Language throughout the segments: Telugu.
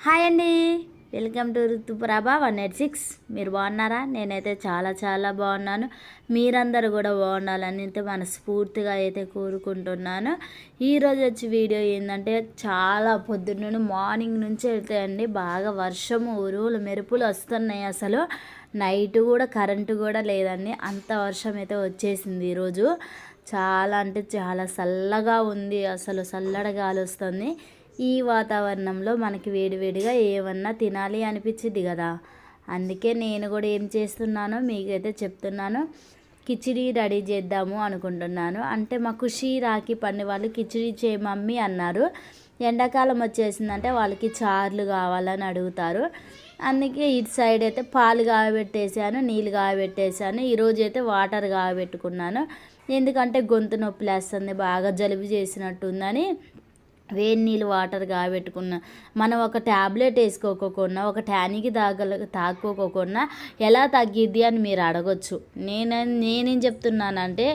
హాయ్ అండి, వెల్కమ్ టు ఋతుప్రభ 186. మీరు బాగున్నారా? నేనైతే చాలా చాలా బాగున్నాను. మీరందరూ కూడా బాగుండాలని అయితే మనస్ఫూర్తిగా అయితే కోరుకుంటున్నాను. ఈరోజు వచ్చి వీడియో ఏంటంటే చాలా పొద్దున్న మార్నింగ్ నుంచి అయితే అండి బాగా వర్షము ఉరువులు మెరుపులు వస్తున్నాయి. అసలు నైట్ కూడా కరెంటు కూడా లేదండి, అంత వర్షం అయితే వచ్చేసింది ఈరోజు. చాలా అంటే చాలా చల్లగా ఉంది, అసలు చల్లటి గాలి వస్తుంది. ఈ వాతావరణంలో మనకి వేడివేడిగా ఏమన్నా తినాలి అనిపించింది కదా. అందుకే నేను కూడా ఏం చేస్తున్నానో మీకైతే చెప్తున్నాను. కిచిడి రెడీ చేద్దాము అనుకుంటున్నాను. అంటే మా ఖుషి రాఖీ పండి వాళ్ళు కిచిడి చేయ మమ్మీ అన్నారు. ఎండాకాలం వచ్చేసిందంటే వాళ్ళకి చార్లు కావాలని అడుగుతారు. అందుకే ఇటు సైడ్ అయితే పాలు కాగబెట్టేసాను, నీళ్ళు కాగబెట్టేసాను. ఈరోజు అయితే వాటర్ కాగబెట్టుకున్నాను. ఎందుకంటే గొంతు నొప్పి లేస్తుంది, బాగా జలుబు చేసినట్టుందని వేడి నీళ్ళు వాటర్ కాబెట్టుకున్న. మనం ఒక ట్యాబ్లెట్ వేసుకోకుండా ఒక ట్యానికి తాక్కోకుండా ఎలా తగ్గిద్ది అని మీరు అడగొచ్చు. నేనేం చెప్తున్నానంటే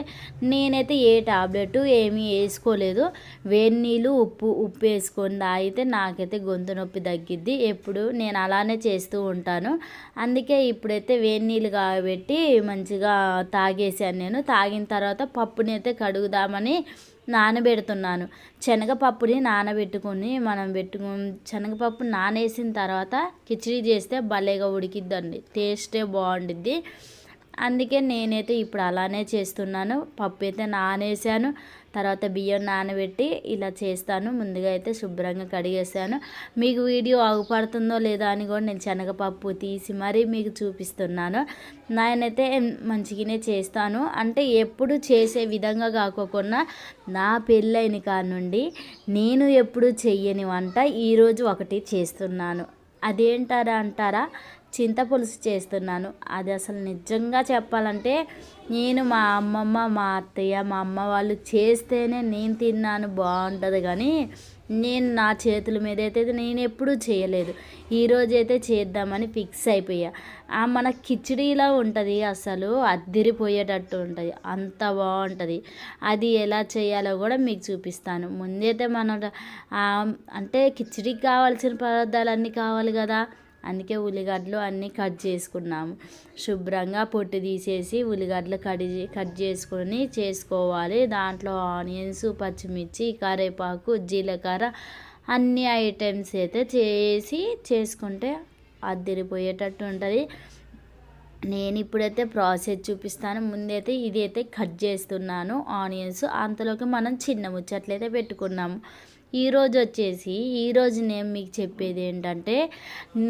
నేనైతే ఏ ట్యాబ్లెట్ ఏమీ వేసుకోలేదు. వేడి నీళ్ళు ఉప్పు వేసుకొని తాగితే నాకైతే గొంతు నొప్పి తగ్గిద్ది. ఎప్పుడు నేను అలానే చేస్తూ ఉంటాను. అందుకే ఇప్పుడైతే వేడి నీళ్ళు కాబెట్టి మంచిగా తాగేసాను. నేను తాగిన తర్వాత పప్పుని అయితే కడుగుదామని నానబెడుతున్నాను. శనగపప్పుని నానబెట్టుకొని శనగపప్పు నానేసిన తర్వాత కిచిడి చేస్తే భలేగా ఉడికిద్దండి, టేస్టే బాగుండిద్ది. అందుకే నేనైతే ఇప్పుడు అలానే చేస్తున్నాను. పప్పు అయితే నానేసాను, తర్వాత బియ్యం నానబెట్టి ఇలా చేస్తాను. ముందుగా అయితే శుభ్రంగా కడిగేసాను. మీకు వీడియో ఆగుపడుతుందో లేదా అని కూడా నేను శనగపప్పు తీసి మరీ మీకు చూపిస్తున్నాను. నేనైతే మంచిగానే చేస్తాను. అంటే ఎప్పుడు చేసే విధంగా కాకోకుండా నా పెళ్ళైన కాడ నుండి నేను ఎప్పుడు చెయ్యని వంట ఈరోజు ఒకటి చేస్తున్నాను. అంటారా, చింతపులుసు చేస్తున్నాను. అది అసలు నిజంగా చెప్పాలంటే నేను మా అమ్మమ్మ, మా అత్తయ్య, మా అమ్మ వాళ్ళు చేస్తేనే నేను తిన్నాను, బాగుంటుంది. కానీ నేను నా చేతుల మీద అయితే నేను ఎప్పుడూ చేయలేదు. ఈరోజైతే చేద్దామని ఫిక్స్ అయిపోయా. మన కిచిడీలా ఉంటుంది, అసలు అద్దిరిపోయేటట్టు ఉంటుంది, అంత బాగుంటుంది. అది ఎలా చేయాలో కూడా మీకు చూపిస్తాను. ముందైతే అంటే కిచిడీకి కావాల్సిన పదార్థాలు కావాలి కదా. అందుకే ఉల్లిగడ్డలు అన్నీ కట్ చేసుకున్నాము. శుభ్రంగా పొట్టు తీసేసి ఉల్లిగడ్డలు కట్ చేసుకొని చేసుకోవాలి. దాంట్లో ఆనియన్స్, పచ్చిమిర్చి, కరివేపాకు, జీలకర్ర అన్ని ఐటమ్స్ అయితే చేసుకుంటే అద్దరిపోయేటట్టు ఉంటుంది. నేను ఇప్పుడైతే ప్రాసెస్ చూపిస్తాను. ముందైతే ఇది అయితే కట్ చేస్తున్నాను ఆనియన్స్. అంతలోకి మనం చిన్న ముచ్చట్లయితే పెట్టుకున్నాము. ఈరోజు నేను మీకు చెప్పేది ఏంటంటే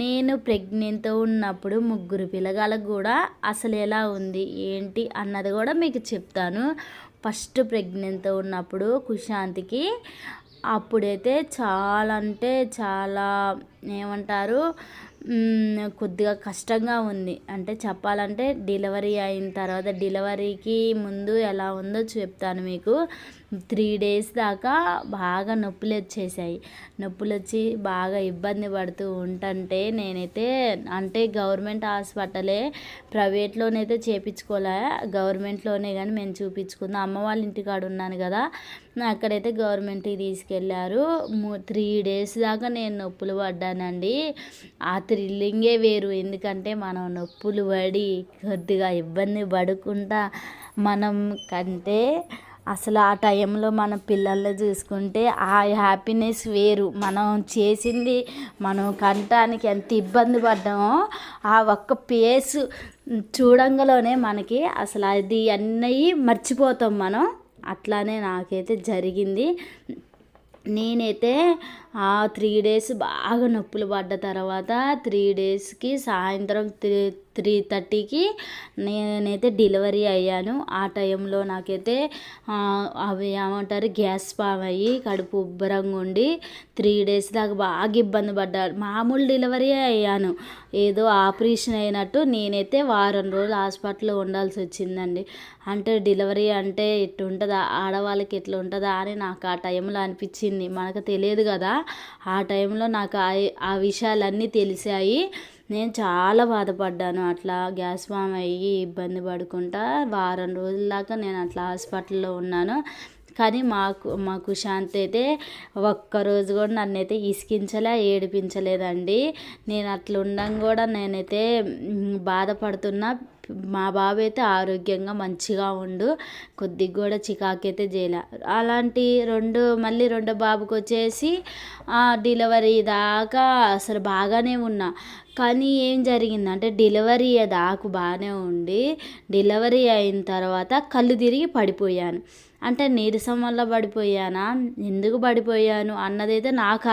నేను ప్రెగ్నెంట్తో ఉన్నప్పుడు 3 పిల్లగాలకు కూడా అసలు ఎలా ఉంది ఏంటి అన్నది కూడా మీకు చెప్తాను. ఫస్ట్ ప్రెగ్నెంట్తో ఉన్నప్పుడు కుశాంతికి అప్పుడైతే చాలా అంటే చాలా ఏమంటారు, కొద్దిగా కష్టంగా ఉంది. అంటే చెప్పాలంటే డెలివరీ అయిన తర్వాత, డెలివరీకి ముందు ఎలా ఉందో చెప్తాను మీకు. 3 days దాకా బాగా నొప్పులు వచ్చి బాగా ఇబ్బంది పడుతూ ఉంటుంటే నేనైతే అంటే గవర్నమెంట్ హాస్పిటలే, ప్రైవేట్లోనైతే చేయించుకోలే, గవర్నమెంట్లోనే కానీ మేము చూపించుకుందాం. అమ్మ వాళ్ళ ఇంటికాడ ఉన్నాను కదా, అక్కడైతే గవర్నమెంట్కి తీసుకెళ్ళారు. 3 days దాకా నేను నొప్పులు పడ్డానండి. ఆ థ్రిల్లింగే వేరు. ఎందుకంటే మనం నొప్పులు పడి కొద్దిగా ఇబ్బంది పడకుండా మనం కంటే అసలు ఆ టైంలో మన పిల్లల్ని చూసుకుంటే ఆ హ్యాపీనెస్ వేరు. మనం కంటానికి ఎంత ఇబ్బంది పడ్డామో ఆ ఒక్క పేసు చూడంగానే మనకి అసలు అది అన్నవి మర్చిపోతాం మనం. అట్లానే నాకైతే జరిగింది. నేనైతే 3 days బాగా నొప్పులు పడ్డ తర్వాత 3 daysకి సాయంత్రం 3:30కి నేనైతే డెలివరీ అయ్యాను. ఆ టైంలో నాకైతే అవి ఏమంటారు, గ్యాస్ ఫామ్ అయ్యి కడుపు ఉబ్బరంగా ఉండి 3 days దాకా బాగా ఇబ్బంది పడ్డాను. మామూలు డెలివరీ అయ్యాను, ఏదో ఆపరేషన్ అయినట్టు. నేనైతే వారం రోజులు హాస్పిటల్లో ఉండాల్సి వచ్చిందండి. అంటే డెలివరీ అంటే ఎట్లుంటుందా, ఆడవాళ్ళకి ఎట్లా ఉంటుందా అని నాకు ఆ టైంలో అనిపించింది. మనకు తెలియదు కదా, ఆ టైంలో నాకు ఆ విషయాలన్నీ తెలిసాయి. నేను చాలా బాధపడ్డాను. అట్లా గ్యాస్ ఫామ్ అయ్యి ఇబ్బంది పడుకుంటా వారం రోజుల దాకా నేను అట్లా హాస్పిటల్లో ఉన్నాను. కానీ మా కుశాంత్ అయితే ఒక్కరోజు కూడా నన్నైతే ఇసికించలే, ఏడిపించలేదండి. నేను అట్లా ఉండడం కూడా నేనైతే బాధపడుతున్నా. మా బాబు అయితే ఆరోగ్యంగా మంచిగా ఉండు, కొద్దిగా కూడా చికాకైతే చేయలే. అలాంటి మళ్ళీ రెండో బాబుకి వచ్చేసి డెలివరీ దాకా అసలు బాగానే ఉన్నా. కానీ ఏం జరిగిందంటే డెలివరీ దాకా బాగానే ఉండి డెలివరీ అయిన తర్వాత కళ్ళు తిరిగి పడిపోయాను. అంటే నీరసం వల్ల పడిపోయానా, ఎందుకు పడిపోయాను అన్నదైతే నాకు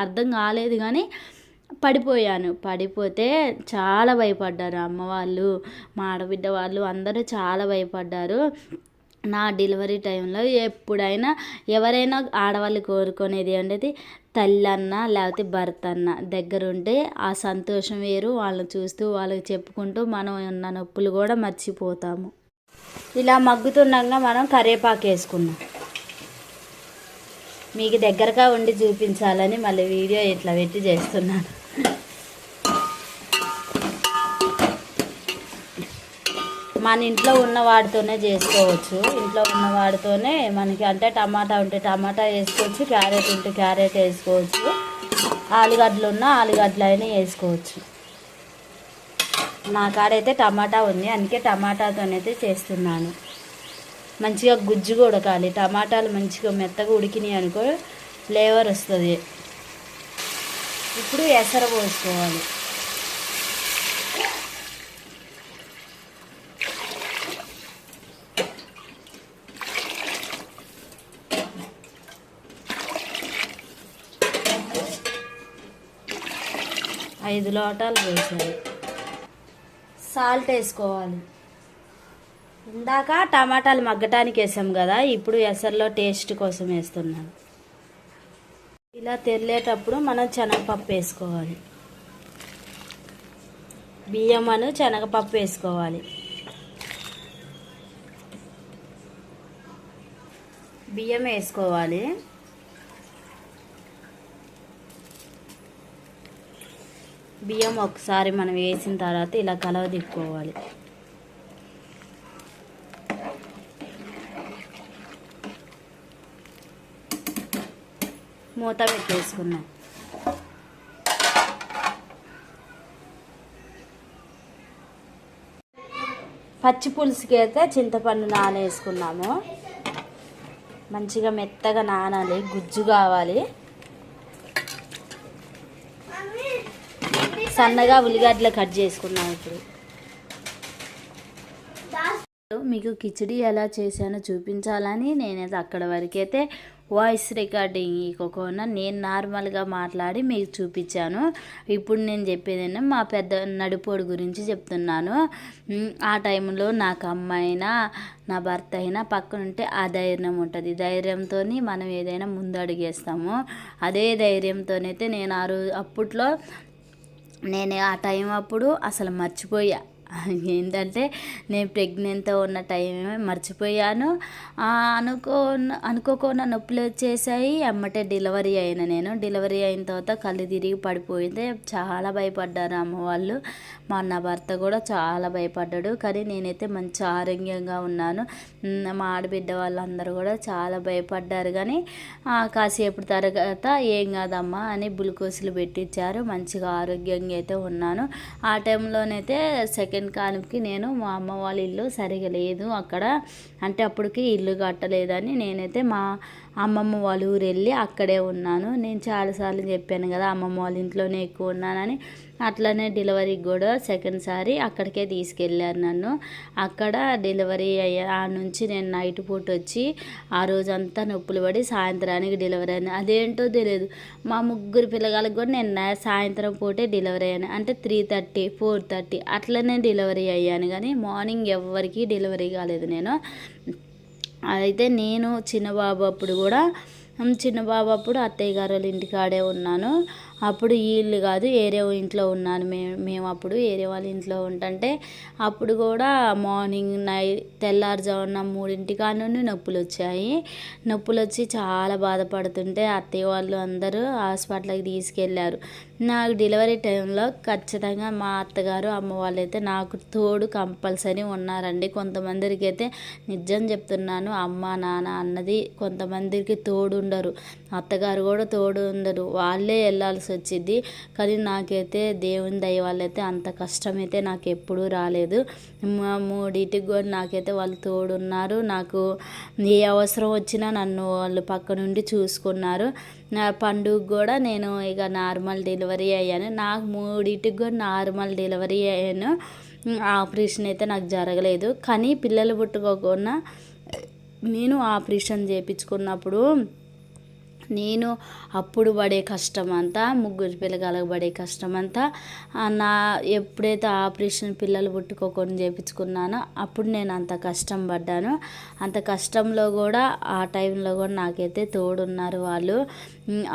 అర్థం కాలేదు. కానీ పడిపోతే చాలా భయపడ్డారు అమ్మ వాళ్ళు, మా ఆడబిడ్డ వాళ్ళు అందరూ చాలా భయపడ్డారు. నా డెలివరీ టైంలో ఎప్పుడైనా ఎవరైనా ఆడవాళ్ళు కోరుకునేది అనేది తల్లి అన్న లేకపోతే భర్త అన్న దగ్గరుంటే ఆ సంతోషం వేరు. వాళ్ళని చూస్తూ వాళ్ళకి చెప్పుకుంటూ మనం ఉన్న నొప్పులు కూడా మర్చిపోతాము. ఇలా మగ్గుతుండగా మనం కరివేపాకు వేసుకున్నాం. మీకు దగ్గరగా ఉండి చూపించాలని మళ్ళీ వీడియో ఇట్లా పెట్టి చేస్తున్నాను. మన ఇంట్లో ఉన్న వాడితోనే చేసుకోవచ్చు. ఇంట్లో ఉన్న వాడితోనే మనకి అంటే టమాటా ఉంటే టమాటా వేసుకోవచ్చు, క్యారెట్ ఉంటే క్యారెట్ వేసుకోవచ్చు, ఆలుగడ్డలు ఉన్న ఆలుగడ్డలు అయినా వేసుకోవచ్చు. నా కాడైతే టమాటా ఉంది, అందుకే టమాటాతోనైతే చేస్తున్నాను. మంచిగా గుజ్జు ఉడకాలి. టమాటాలు మంచిగా మెత్తగా ఉడికినాయి అనుకో ఫ్లేవర్ వస్తుంది. ఇప్పుడు ఎసర పోసుకోవాలి. ఐదు లోటాలు వేసాలి. సాల్ట్ వేసుకోవాలి. ఇందాక టమాటాలు మగ్గటానికి వేసాం కదా, ఇప్పుడు ఎసర్లో టేస్ట్ కోసం వేస్తున్నాను. ఇలా తెల్లేటప్పుడు మనం శనగపప్పు వేసుకోవాలి. బియ్యం శనగపప్పు వేసుకోవాలి. బియ్యం వేసుకోవాలి. బియ్యం ఒకసారి మనం వేసిన తర్వాత ఇలా కలవ తిప్పుకోవాలి. మూత పెట్టేసుకున్నాం. పచ్చి పులుసుకి అయితే చింతపండు నానేసుకున్నాము. మంచిగా మెత్తగా నానాలి, గుజ్జు కావాలి. సన్నగా ఉల్లిగడ్డలు కట్ చేసుకున్నాం. ఇప్పుడు మీకు కిచిడి ఎలా చేశానో చూపించాలని నేనైతే అక్కడ వరకైతే వాయిస్ రికార్డింగ్ ఇవ్వకుండా నేను నార్మల్గా మాట్లాడి మీకు చూపించాను. ఇప్పుడు నేను చెప్పేది మా పెద్ద నడిపోడు గురించి చెప్తున్నాను. ఆ టైంలో నాకు అమ్మ అయినా నా భర్త అయినా పక్కన ఉంటే ఆ ధైర్యం ఉంటుంది. ధైర్యంతో మనం ఏదైనా ముందు అడిగేస్తాము. అదే ధైర్యంతోనైతే నేను అప్పట్లో నేను ఆ టైం అప్పుడు అసలు మర్చిపోయా. ఏంటంటే నేను ప్రెగ్నెంట్తో ఉన్న టైమే మర్చిపోయాను. అనుకోకుండా నొప్పులు వచ్చేసాయి. అమ్మటే డెలివరీ అయిన డెలివరీ అయిన తర్వాత కళ్ళు తిరిగి పడిపోయింది. చాలా భయపడ్డారు అమ్మ వాళ్ళు. నా భర్త కూడా చాలా భయపడ్డాడు. కానీ నేనైతే మంచి ఆరోగ్యంగా ఉన్నాను. మా ఆడబిడ్డ వాళ్ళందరూ కూడా చాలా భయపడ్డారు. కానీ కాసేపు తర్వాత ఏం కాదమ్మా అని గ్లూకోజులు పెట్టించారు. మంచిగా ఆరోగ్యంగా అయితే ఉన్నాను. ఆ టైంలోనైతే సెకండ్ కాలంకి నేను మా అమ్మ వాళ్ళ ఇల్లు సరిగా లేదు అక్కడ, అంటే అప్పటికి ఇల్లు కట్టలేదని నేనైతే మా అమ్మమ్మ వాళ్ళ ఊరు వెళ్ళి అక్కడే ఉన్నాను. నేను చాలాసార్లు చెప్పాను కదా అమ్మమ్మ వాళ్ళ ఇంట్లోనే ఎక్కువ ఉన్నానని. అట్లనే డెలివరీకి కూడా సెకండ్ సారి అక్కడికే తీసుకెళ్ళారు నన్ను. అక్కడ డెలివరీ ఆ నుంచి నేను నైట్ పూట వచ్చి ఆ రోజంతా నొప్పులు పడి సాయంత్రానికి డెలివరీ అయ్యాను. అదేంటో తెలియదు. మా ముగ్గురు పిల్లగాళ్ళకి కూడా నేను సాయంత్రం పూటే డెలివరీ అయ్యాను. అంటే 3:30 4:30 అట్లనే డెలివరీ అయ్యాను. కానీ మార్నింగ్ ఎవరికి డెలివరీ కాలేదు. అయితే నేను చిన్నబాబు అప్పుడు అత్తయ్య గారు వాళ్ళ ఇంటికాడే ఉన్నాను. అప్పుడు ఈ ఇల్లు కాదు వేరే ఇంట్లో ఉన్నాను. మేము అప్పుడు వేరే వాళ్ళ ఇంట్లో ఉంటుంటే అప్పుడు కూడా మార్నింగ్ తెల్లారుజామున 3 నుండి నొప్పులు వచ్చాయి. నొప్పులు వచ్చి చాలా బాధపడుతుంటే అత్తయ్య వాళ్ళు అందరూ హాస్పిటల్కి తీసుకెళ్ళారు. నాకు డెలివరీ టైంలో ఖచ్చితంగా మా అత్తగారు అమ్మ వాళ్ళైతే నాకు తోడు కంపల్సరీ ఉన్నారండి. కొంతమందికి అయితే నిజం చెప్తున్నాను, అమ్మ నాన్న అన్నది కొంతమందికి తోడు ఉండరు, అత్తగారు కూడా తోడు ఉండరు, వాళ్ళే వెళ్ళాల్సి వచ్చింది. కానీ నాకైతే దేవుని దయ వాళ్ళైతే అంత కష్టం అయితే నాకు ఎప్పుడూ రాలేదు. మా మూడింటికి కూడా నాకైతే వాళ్ళు తోడున్నారు. నాకు ఏ అవసరం వచ్చినా నన్ను వాళ్ళు పక్క నుండి చూసుకున్నారు. నా పండుగ కూడా నేను ఇక నార్మల్ డెలివరీ అయ్యాను. నాకు 3 కూడా నార్మల్ డెలివరీ అయ్యాను. ఆపరేషన్ అయితే నాకు జరగలేదు. కానీ పిల్లలు పుట్టుకోకుండా నేను ఆపరేషన్ చేయించుకున్నప్పుడు నేను అప్పుడు పడే కష్టం అంతా, 3 పిల్లగాలకు పడే కష్టం అంతా నా ఎప్పుడైతే ఆపరేషన్ పిల్లలు పుట్టుకోకుండా చేయించుకున్నానో అప్పుడు నేను అంత కష్టం పడ్డాను. అంత కష్టంలో కూడా ఆ టైంలో కూడా నాకైతే తోడున్నారు వాళ్ళు.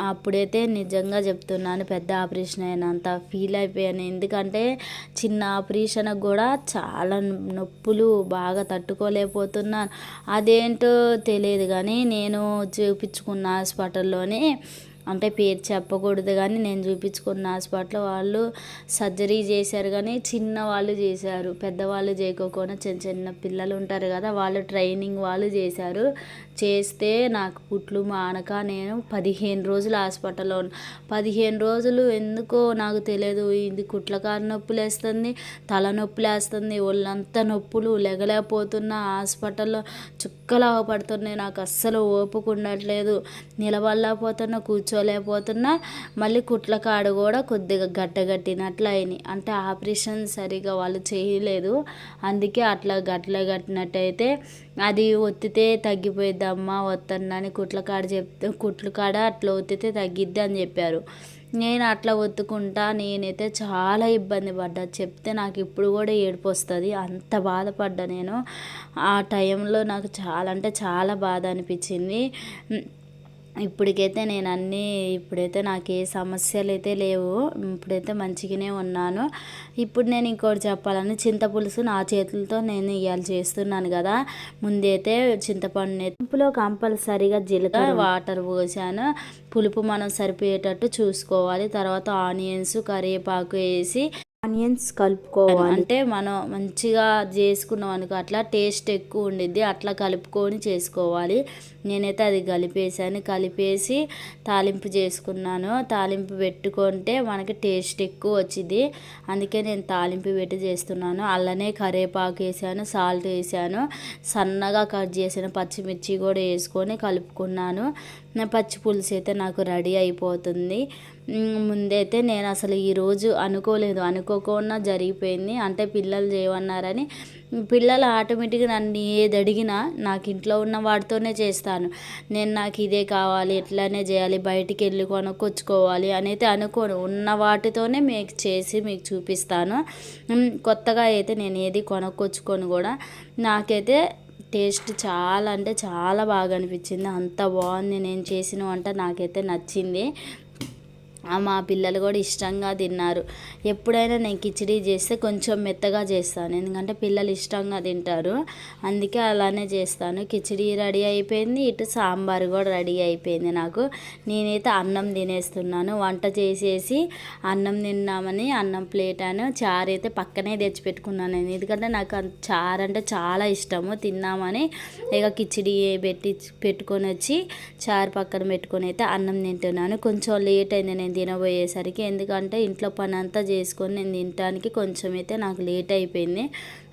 అప్పుడైతే నిజంగా చెప్తున్నాను, పెద్ద ఆపరేషన్ అయినంత ఫీల్ అయిపోయాను. ఎందుకంటే చిన్న ఆపరేషన్కి కూడా చాలా నొప్పులు బాగా తట్టుకోలేకపోతున్నాను. అదేంటో తెలియదు కానీ నేను చూపించుకున్న హాస్పిటల్లోనే, అంటే పేరు చెప్పకూడదు కానీ నేను చూపించుకున్న హాస్పిటల్లో వాళ్ళు సర్జరీ చేశారు కానీ చిన్న వాళ్ళు చేశారు, పెద్దవాళ్ళు చేయకోకుండా చిన్న చిన్న పిల్లలు ఉంటారు కదా వాళ్ళు ట్రైనింగ్ వాళ్ళు చేశారు. చేస్తే నాకు పుట్లు మానక నేను 15 రోజులు హాస్పిటల్లో 15 రోజులు ఎందుకో నాకు తెలియదు. ఇది కుట్లకారు నొప్పులు వేస్తుంది, తలనొప్పులు వేస్తుంది, ఒళ్ళంతా నొప్పులు, లెగలేకపోతున్నా. హాస్పిటల్లో చుక్కలాగా పడుతున్నాయి. నాకు అస్సలు ఓపిక ఉండట్లేదు, నిలబడలేకపోతున్నా, కూర్చోలేకపోతున్నా. మళ్ళీ కుట్లకాడు కూడా కొద్దిగా గట్టగట్టినట్లు అయినాయి. అంటే ఆపరేషన్ సరిగా వాళ్ళు చేయలేదు, అందుకే అట్లా గట్టినట్టయితే అది ఒత్తితే తగ్గిపోయిద్దమ్మా వద్దన్నని కుట్లకాడ అట్లా ఒత్తితే తగ్గిద్ది అని చెప్పారు. నేను అట్లా ఒత్తుకుంటా నేనైతే చాలా ఇబ్బంది పడ్డా. చెప్తే నాకు ఇప్పుడు కూడా ఏడుపు వస్తుంది, అంత బాధపడ్డా నేను. ఆ టైంలో నాకు చాలా అంటే చాలా బాధ అనిపించింది. ఇప్పటికైతే నేను ఇప్పుడైతే నాకు ఏ సమస్యలు అయితే లేవు, ఇప్పుడైతే మంచిగానే ఉన్నాను. ఇప్పుడు నేను ఇంకోటి చెప్పాలని, చింతపులుసు నా చేతులతో నేను ఇవాళ చేస్తున్నాను కదా. ముందైతే చింతపండులో కంపల్సరీగా జీలకర్ర వాటర్ పోసాను. పులుపు మనం సరిపోయేటట్టు చూసుకోవాలి. తర్వాత ఆనియన్స్ కరివేపాకు వేసి ఆనియన్స్ కలుపుకోవాలి. అంటే మనం మంచిగా చేసుకున్నాం అనుకో అట్లా టేస్ట్ ఎక్కువ ఉండిద్ది, అట్లా కలుపుకొని చేసుకోవాలి. నేనైతే అది కలిపేసి తాలింపు చేసుకున్నాను. తాలింపు పెట్టుకుంటే మనకి టేస్ట్ ఎక్కువ వచ్చింది, అందుకే నేను తాలింపు పెట్టి చేస్తున్నాను. అలానే కరివేపాకు వేసాను, సాల్ట్ వేసాను, సన్నగా కట్ చేసిన పచ్చిమిర్చి కూడా వేసుకొని కలుపుకున్నాను. పచ్చి పులుసు అయితే నాకు రెడీ అయిపోతుంది. ముందైతే నేను అసలు ఈరోజు అనుకోకుండా జరిగిపోయింది. అంటే పిల్లలు చేయమన్నారని, పిల్లలు ఆటోమేటిక్గా నన్ను ఏది అడిగినా నాకు ఇంట్లో ఉన్న వాటితోనే చేస్తాను. నాకు ఇదే కావాలి, ఎట్లానే చేయాలి, బయటికి వెళ్ళి కొనుక్కొచ్చుకోవాలి అనేది అనుకోను. ఉన్న వాటితోనే మీకు చేసి మీకు చూపిస్తాను. కొత్తగా అయితే నేను ఏది కొనుక్కొచ్చుకొని కూడా. నాకైతే టేస్ట్ చాలా అంటే చాలా బాగా అనిపించింది, అంత బాగుంది. నేను చేసిన వంట నాకైతే నచ్చింది. మా పిల్లలు కూడా ఇష్టంగా తిన్నారు. ఎప్పుడైనా నేను కిచిడి చేస్తే కొంచెం మెత్తగా చేస్తాను, ఎందుకంటే పిల్లలు ఇష్టంగా తింటారు, అందుకే అలానే చేస్తాను. కిచిడి రెడీ అయిపోయింది, ఇటు సాంబార్ కూడా రెడీ అయిపోయింది నాకు. నేనైతే అన్నం తినేస్తున్నాను. వంట చేసేసి అన్నం తిన్నామని అన్నం ప్లేట్ అని చారు అయితే పక్కనే తెచ్చిపెట్టుకున్నాను నేను, ఎందుకంటే నాకు చారు అంటే చాలా ఇష్టము. తిన్నామని ఇక కిచిడి పెట్టుకొని వచ్చి చారు పక్కన పెట్టుకొని అయితే అన్నం తింటున్నాను. కొంచెం లేట్ అయింది నేను తినబోయేసరికి, ఎందుకంటే ఇంట్లో పని అంతా చేసుకొని నేను తినడానికి కొంచెం అయితే నాకు లేట్ అయిపోయింది.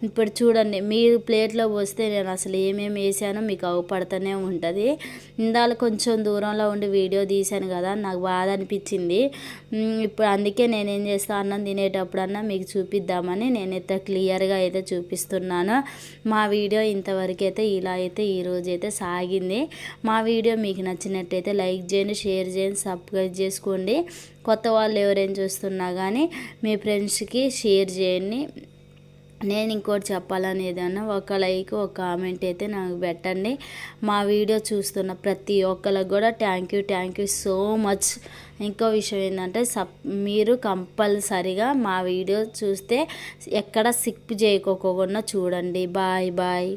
ఇప్పుడు చూడండి, మీరు ప్లేట్లో పోస్తే నేను అసలు ఏమేమి వేసానో మీకు అవపడుతూనే ఉంటుంది. ఇందాక కొంచెం దూరంలో ఉండి వీడియో తీశాను కదా, నాకు బాధ అనిపించింది. ఇప్పుడు అందుకే నేనేం చేస్తాను, అన్నం తినేటప్పుడన్నా మీకు చూపిద్దామని నేనైతే క్లియర్గా అయితే చూపిస్తున్నాను. మా వీడియో ఇంతవరకు అయితే ఇలా అయితే ఈరోజైతే సాగింది. మా వీడియో మీకు నచ్చినట్టయితే లైక్ చేయండి, షేర్ చేయండి, సబ్స్క్రైబ్ చేసుకోండి. కొత్త వాళ్ళు ఎవరైనా చూస్తున్నా కానీ మీ ఫ్రెండ్స్కి షేర్ చేయండి. నేను ఇంకోటి చెప్పాలని ఏదన్నా ఒక లైక్ ఒక కామెంట్ అయితే నాకు పెట్టండి. మా వీడియో చూస్తున్న ప్రతి ఒక్కరికి కూడా థ్యాంక్ యూ సో మచ్. ఇంకో విషయం ఏంటంటే మీరు కంపల్సరిగా మా వీడియో చూస్తే ఎక్కడ స్కిప్ చేయకోకుండా చూడండి. Bye bye.